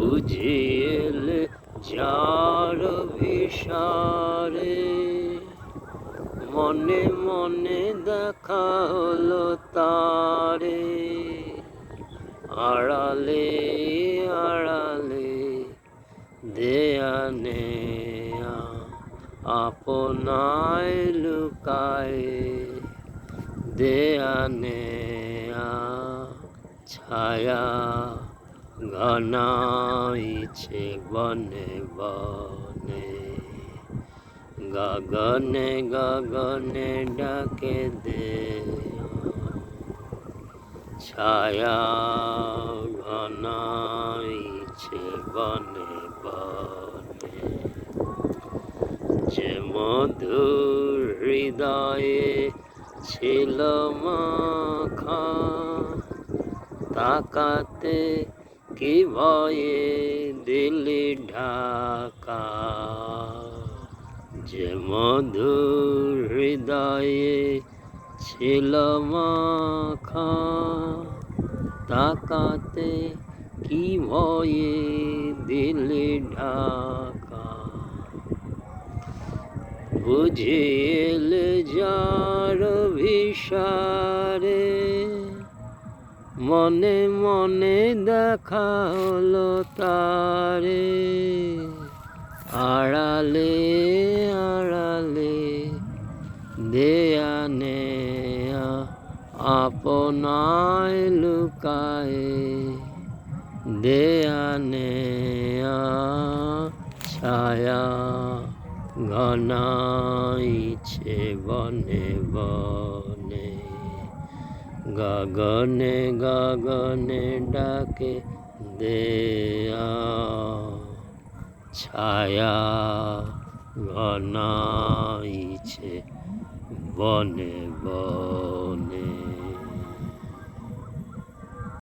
বুঝিয়েলে যার বিষারে মনে মনে দেখা হলো তারে আড়ালে আড়ালে দেয়া নেয়া আপনায় লুকায় দেয়া নেয়া ছায়া ঘনাইছে বনে বনে গগনে গগনে ডাকে দে ছায়া ঘনাইছে বনে বনে যে মধুর হৃদয়ে ছিল মাখা তাকাতে কি ভয়ে দিলি ঢাকা যে মধুর হৃদয়ে ছিল মাখা তাকাতে কি ভয়ে দিলি ঢাকা বুঝিয়েলে যার বিষারে মনে মনে দেখা হলো তারে আড়ালে আড়ালে দেয়া নেয়া আপনায় লুকায় দেয়া নেয়া ছায়া ঘনাইছে বনে বনে গগনে গগনে ডাকে দেয়া ছায়া ঘনাইছে বনে বনে।